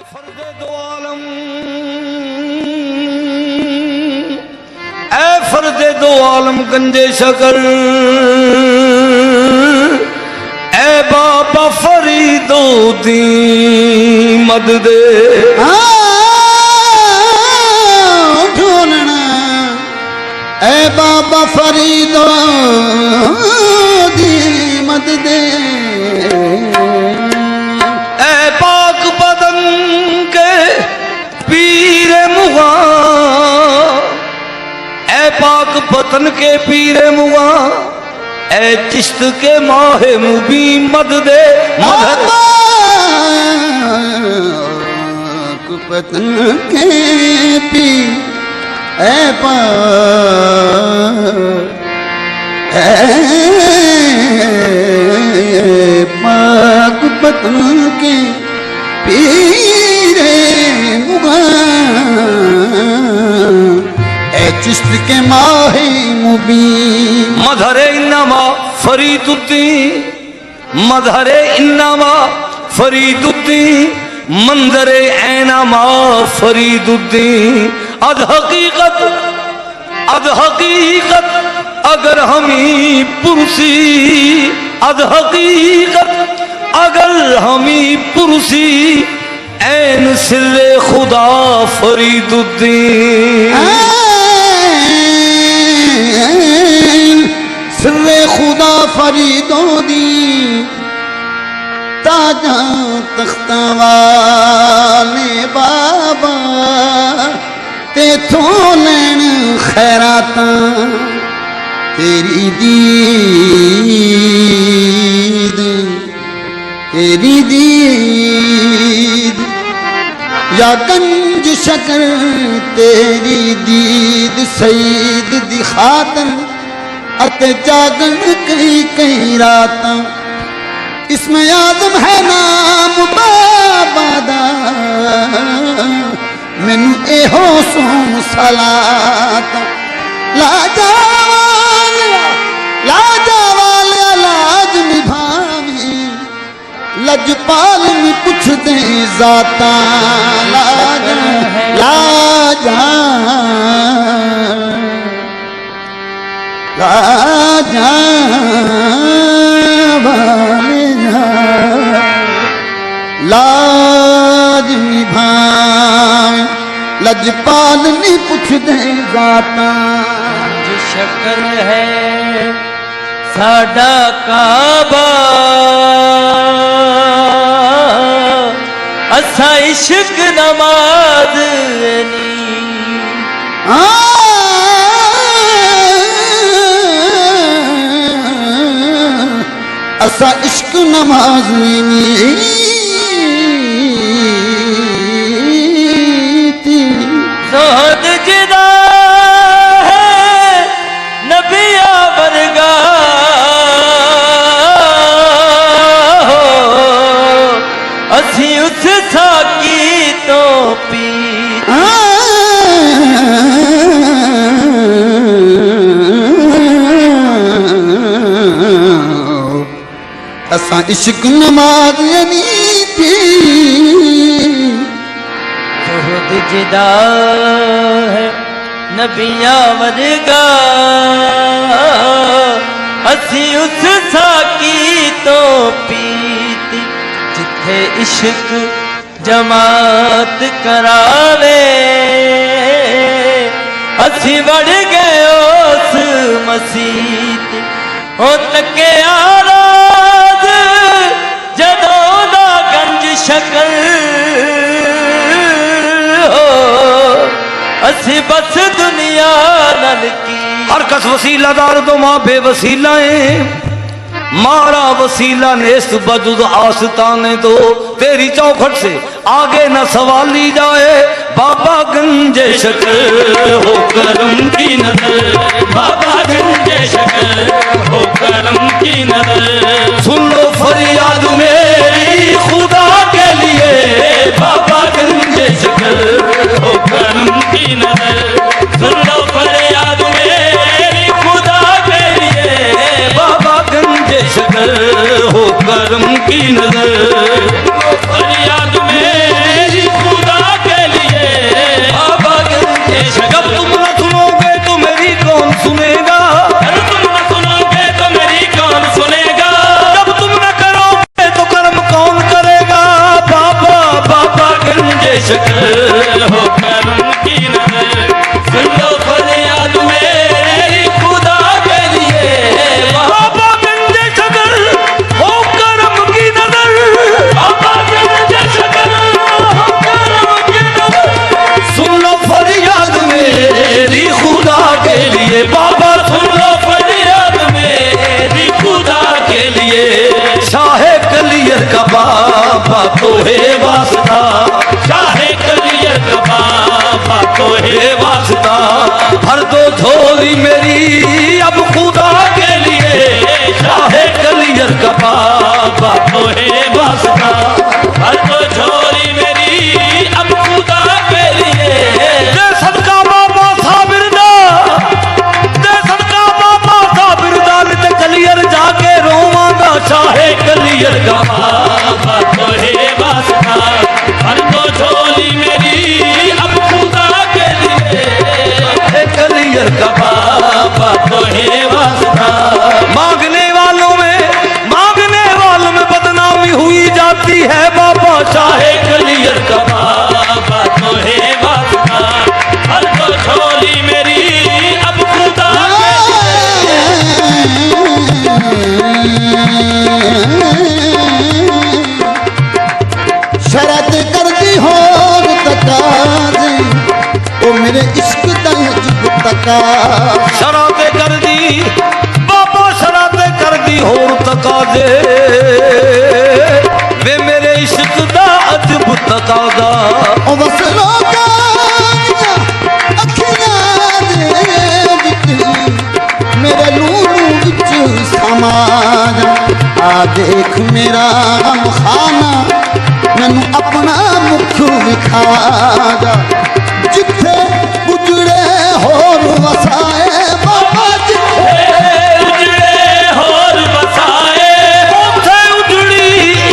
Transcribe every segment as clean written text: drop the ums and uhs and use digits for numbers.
फर्दे दो आलम, ऐ फर्दे दो आलम गंजे शकर, ऐ बाबा फरीदो दी मद दे ढूंढना, ऐ बाबा फरीदो दी मद दे, ऐ पाक बदन के पीरे मुगा, ऐ पाक बदन के पीरे मुगा, ऐ चिश्त के माहे मुबी मद दे मदद। पाक बदन के पी ऐ पाक बदन के पीरे मुगा, ऐ चिश्त के माहे मुबी मधरे इन्नमा फरीदुद्दीन, मधरे इन्नमा फरीदुद्दीन, मंजरे ऐनमा फरीदुद्दीन। अद हकीकत अगर हमी पुरसी, अद हकीकत अगर हमी पुरसी, ऐन सिर्रे खुदा फरीदुद्दीन। सिर्रे खुदा फरीदुद्दीन, ताजा तख्ता वाले बाबा, तेथों लैन खैराता तेरी दीद, तेरी दीद या गंज शकर, तेरी दीद सईद दी खातर अते जागन कई कई रातां। इसमें आदम है नाम बाबा दा, मैनू एहो सोम सलात। लाजवालिया लाज निभावी, लजपाल में पुछ दे जाता, लाजा लाज निभाए, लजपाल नहीं पुछ दे जाता। शक्र है साडा काबा, असा इश्क नमाज नी, असा इश्क नमाज नी। जोहद जिदा है नबिया वर्गा, असी उस साकी तो पी, असा इश्क नमाज नी थी। जोहद जिदा है नबिया वर्गा, असी उस साकी तो पीती, जिथे इश्क जमात करावे, असी बढ़ गए उस मसीत। ओ तके आराज जदों दा गंज शकर, असी बस दुनिया नल की। हर कस वसीला दार दो माँ बेवसीला है, मारा वसीला नेस्त बजुद आस्ताने दो। तेरी चौखट से आगे न सवाली जाए, बाबा गंजे शकर हो करम की नजर, बाबा गंजे शकर हो करम की नजर। सुन लो फरियाद मेरी खुदा के लिए, बाबा गंजे शकर हो करम की नजर। सुन लो फरियाद मेरी खुदा के लिए, बाबा गंजे शकर हो करम की नजर। फरियाद मेरी तो है वास्ता भर दो झोली मेरी अब खुदा के लिए शाहे कलियर का बाबा तो है वास्ता हर तो झोली मेरी अब खुदा के लिए दे सदका बाबा साबिर दा दे सदका बाबा साबिर दा नित कलियर जाके रोवांगा शाहे कलियर का बाबा तो है वास्ता हर तो झोली मेरी अब खुदा के लिए कलियर का बाबा तो है वास्ता मांगने वालों में बदनामी हुई जाती है बाबा शाहे कलियर का बाबा तो है वास्ता हर तो झोली मेरी अब खुदा शरत कर दी हो तकाजे ओ मेरे इश्क दा जुब तका शराते कर दी बाबा शराते कर दी होर तकाजे वे मेरे इश्क दा अजब तकादा ओ बस लोका अखियां दे विच मेरे नूर विच समा जा आ देख मेरा गम खाना मैनू अपना मुख विखा जा जिथे उजड़े होर वसाए बाबा जिथे उजड़े होर बसाए उठे उजड़ी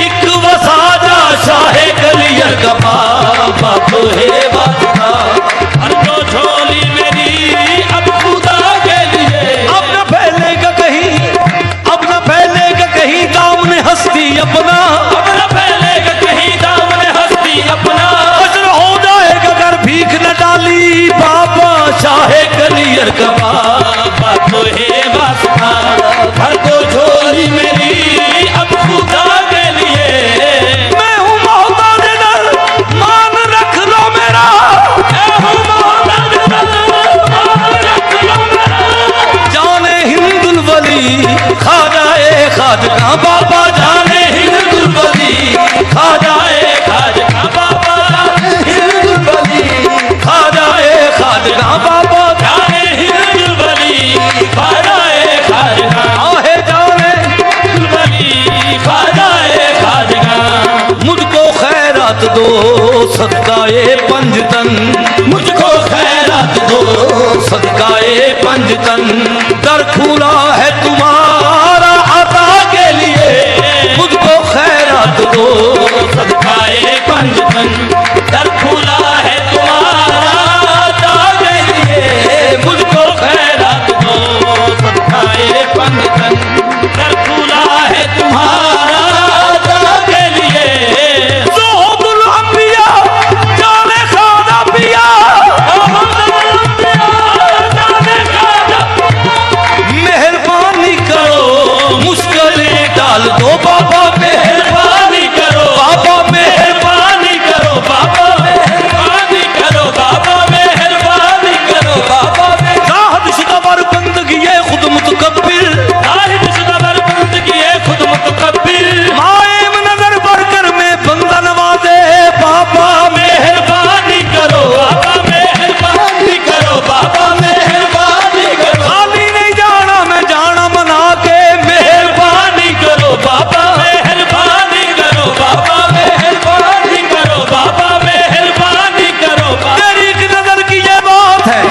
एक वसा जा शाहे कलियर का बाबा तो है वास्ता हर तो झोली मेरी अब खुदा के लिए अब न फैलेगा कहीं दामन हस्ती अपना अब न फैलेगा कहीं दामन हस्ती अपना अजर हो जाएगा अगर भीख न डाली बाबा शाहे कलियर का बाबा तो है वास्ता हर तो झोली मेरी अब खुदा के लिए मैं हूँ मोहताज दर मान रख लो मेरा जाने हिंदुल वली खाजाए खाजगा बाबा जाने हिंदुल वली खाजाए खाजगा बाबा हिंदुल वली खाजाए खाजगा बाबा जाने हिंदुल वली खाजाए खाजगा आहे जाने वली खाजाए खाजगा मुझको खैरात दो सदकाए पंजतन मुझको खैरात दो सदकाए पंजतन दर खुला है तुम्हारा अता के लिए मुझको खैरात दो सदकाए पंजतन दर खुला है तुम्हारा दागे लिए मुझको खैरात दो सदकाए पंजतन दर खुला है तुम्हारा दागे लिए ज़ोहुदुल अंबिया जाने खाना पिया मेहरबानी करो मुश्किलें डाल दो बाबा मेहरबानी करो बाबा मेहरबानी करो बाबा मेहरबानी करो बाबा मेहरबानी करो बाबा साहब शुदा बंदगी ये खुद मुतकब्बिर साहिब शुदा बंदगी है खुद मुतकब्बिर माएम नजर बढ़कर में बंदा नवाजे बाबा मेहरबानी करो बाबा मेहरबानी करो बाबा मेहरबानी करो खाली नहीं जाना मैं जाना मना के मेहरबानी करो बाबा मेहरबानी करो बाबा मेहरबानी करो बाबा मेहरबानी करो बाबा तेरी एक नजर की ये बात है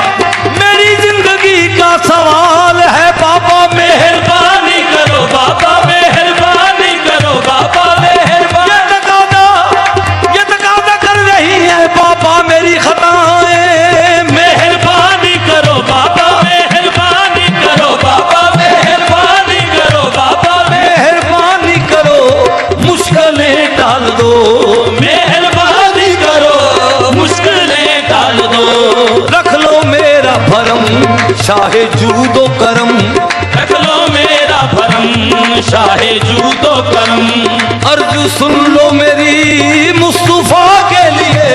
मेरी जिंदगी का सवाल है बाबा मेहरबानी करो बाबा मेहरबानी करो बाबा मेहरबानी ये तकादा कर रही है बाबा मेरी खताएं मेहरबानी करो बाबा मेहरबानी करो बाबा मेहरबानी करो बाबा मेहरबानी करो मुश्किलें डाल दो मेहरबानी करो मुश्किलें डाल दो रख लो मेरा भरम शाहे जूदो करम रख लो मेरा भरम शाहे जूदो करम अर्ज सुन लो मेरी मुस्तफा के लिए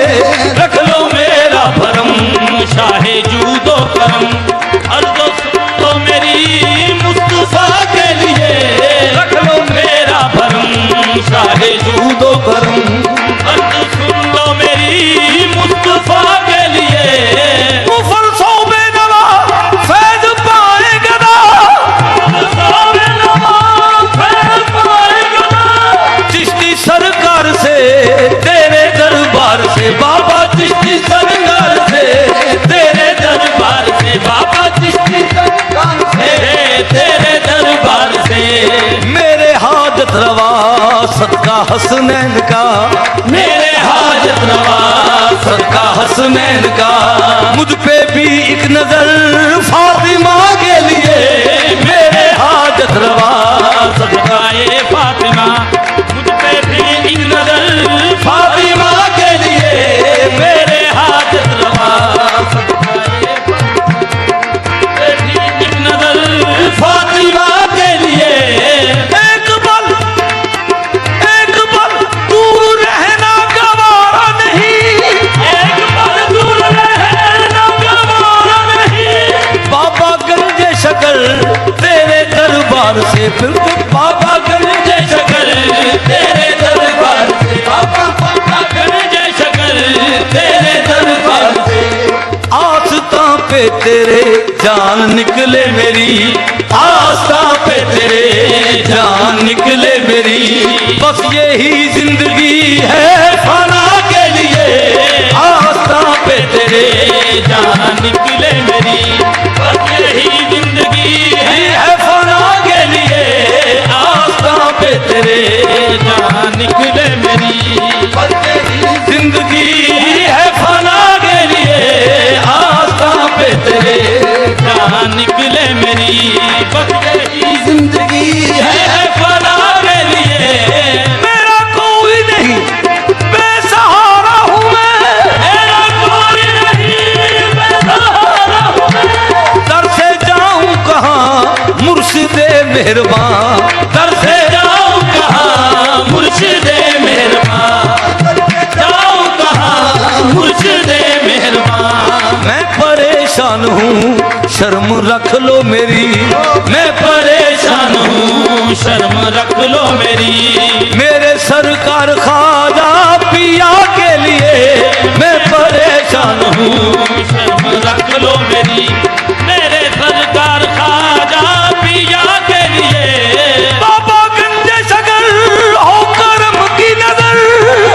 रख लो मेरा भरम शाहे जूदो करम अर्ज सुन लो मेरी मुस्तफा के लिए रख लो मेरा भरम शाहे जूदो करम अर्ज सुन लो मेरी मुस्तफा के लिए सदका हसनैन का, मेरे हाजत रवा सदका हसनैन का। मुझ पे भी एक नजर फातिमा के लिए, मेरे हाजत रवा सदका सदकाए फातिमा, मुझ पे भी एक नजर फातिमा के लिए, मेरे हाजत रवा सदकाए फातिमा, एक नजर फातिमा के लिए। एक पल दूर रहना गवारा नहीं, एक पल दूर रहना गवारा नहीं। बाबा गंजे शक्ल तेरे दरबार से फिर बाबा गंजे शकल तेरे दरबार से, बाबा गंजे शकल तेरे दरबार से। आस्था पे तेरे जान निकले मेरी, आस्था पे तेरे जान निकले मेरी। बस यही जिंदगी है फना के लिए, आस्था पे तेरे जान निकले मेरी, बस यही जिंदगी है फना के लिए, आस्था पे तेरे जान निकले मेरी, जिंदगी है फना के लिए, आस्था पे तेरे जान निकले मेरी, बस यही जिंदगी है है फना के लिए। मेरा कोई नहीं बेसहारा हूँ मैं, मेरा कोई नहीं बेसहारा हूँ मैं। दर से जाऊं कहाँ मुर्शिदे मेहरबान, दर से जाऊं कहाँ मुर्शिदे मेहरबान, जाऊं कहाँ मुर्शिदे मेहरबान। मैं परेशान हूँ शर्म रख लो मेरी, मैं परेशान हूँ शर्म रख लो मेरी, मेरे सरकार ख्वाजा पिया के लिए, मैं परेशान हूँ शर्म रख लो मेरी, मेरे सरकार खाजा पिया के लिए। बाबा गंजे शक्ल हो करम की नजर,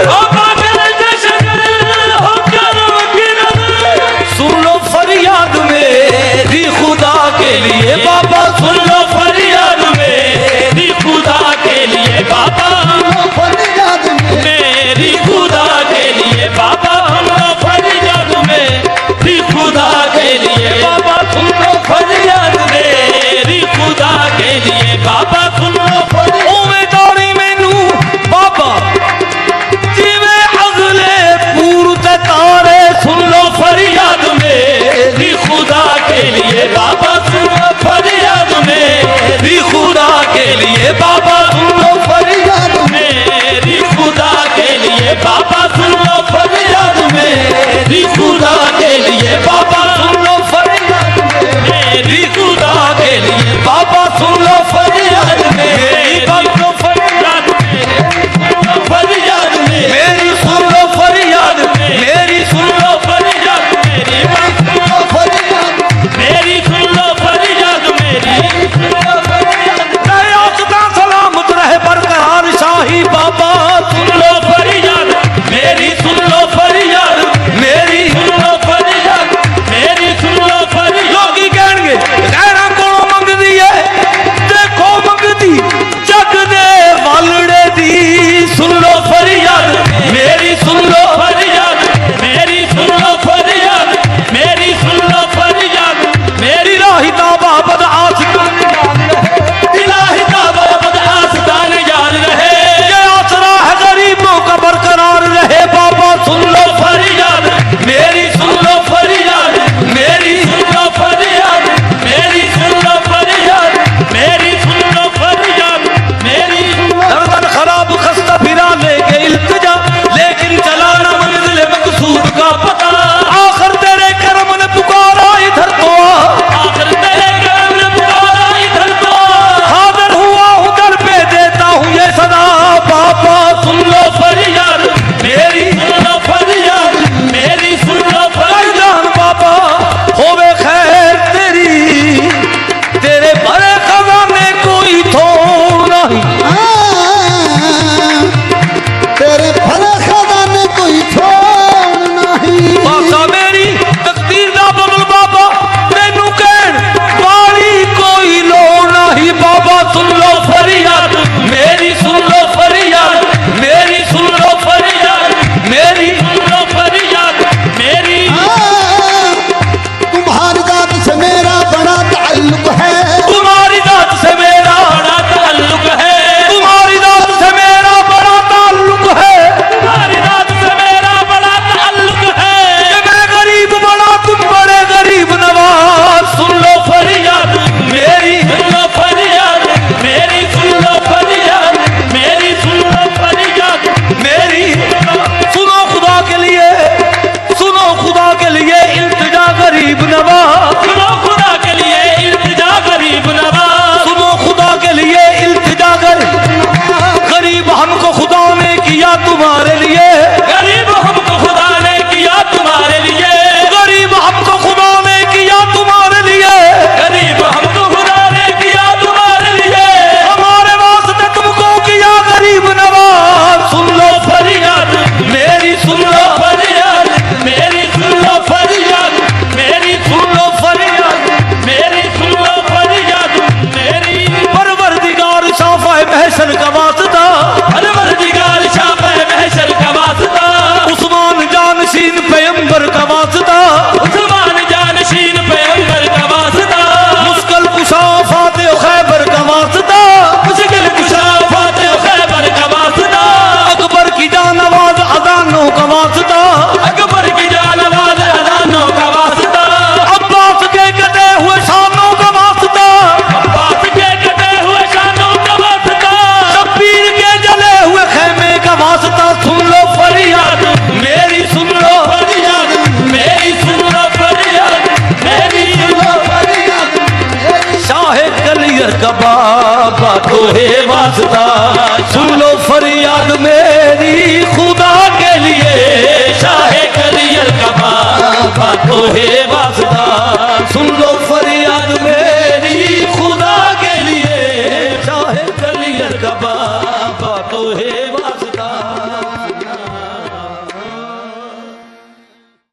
बाबा गंजे शकल हो करम की नजर, सुन लो फरियाद मेरी खुदा के लिए, बाबा सुन लो फरियाद मेरी खुदा के लिए, बाबा फरियाद में मेरी खुदा के लिए, बाबा हम लो फरियाद मेरी खुदा के लिए, बाबा सुन लो फरियाद मेरी खुदा के लिए, बाबा सुन लो फरियाद। उम्मीदारी मैनू बाबा जिवे अगले पूरत तारे, सुन लो फरियाद मेरी खुदा के लिए, बाबा सुन लो फरियाद मेरी खुदा के लिए, बाबा सुन लो फरियाद में मेरी खुदा के लिए, बाबा सुन लो फरियाद मेरी खुदा के लिए, बाबा सुन लो फरियाद मेरी खुदा के लिए, बाबा सुन लो फरियाद मेरी फरियाद मेरी सुन लो फरियाद, मेरी सुन लो फरियाद मेरी, मेरी सुन लो फरियाद मेरी, दयासदा सलामत रहे बरकरार शाही, बाबा सुन लो फरियाद मेरी, सुन लो फरियाद मेरी सुन लो फरियाद सुन लो फरियाद मेरी। तुम्हारी जात से मेरा बड़ा ताल्लुक है, तुम्हारी जात से मेरा बड़ा ताल्लुक है, तुम्हारी जात से मेरा बड़ा ताल्लुक है। तुम्हारी जात से मेरा बड़ा ताल्लुक है। कि मैं गरीब बड़ा तुम बड़े गरीब नवाज। सुन लो फरियाद मेरी, सुन लो फरियाद मेरी, सुन लो फरियाद मेरी, सुन लो फरियाद मेरी सुनो खुदा के लिए, सुनो खुदा के लिए इल्तिजा गरीब नवाज। सुनो खुदा के लिए इल्तिजा गरीब नवाज। सुनो खुदा के लिए इल्तिजा गरीब हमको खुदा ने किया तुम्हारे लिए। गरीब हमको खुदा ने किया तुम्हारे लिए, गरीब हमको खुदा ने किया तुम्हारे लिए। गरीब हमको खुदा ने किया तुम्हारे लिए। हमारे वास्ते तुमको किया गरीब नवाज। सुन लो फरियाद मेरी, सुन लो फरियाद मेरी, सुन लो फरियाद मेरी, सुन लो फरियाद मेरी, सुन लो फरियाद मेरी। परवरदिगार शाफ़े महशर का वास्ता, परवरदिगार शाफ़े महशर का वास्ता, उस्मान जानशीन पैगंबर का वास्ता, उस्मान जानशीन पैगंबर का वास्ता, मुश्किल कुशा फाते खैबर का वास्ता, मुश्किल कुशा फाते खैबर का वास्ता, अकबर की जानवाज अदानों का वास्ता, अकबर की जानवाज अदानों का वास्ता, अब्बास के कटे हुए शानों का वास्ता, अब्बास के कटे हुए शानों का वास्ता, शब्बीर के जले हुए खेमे का वास्ता। सुन लो फरियाद मेरी, सुन लो फरियाद मेरी, सुन लो फरियाद मेरी, सुन लो फरियाद मेरी। शाहे कलियर का बाबा तो है वास्ता। सुन लो फरियाद मेरी खुदा के लिए, शाहे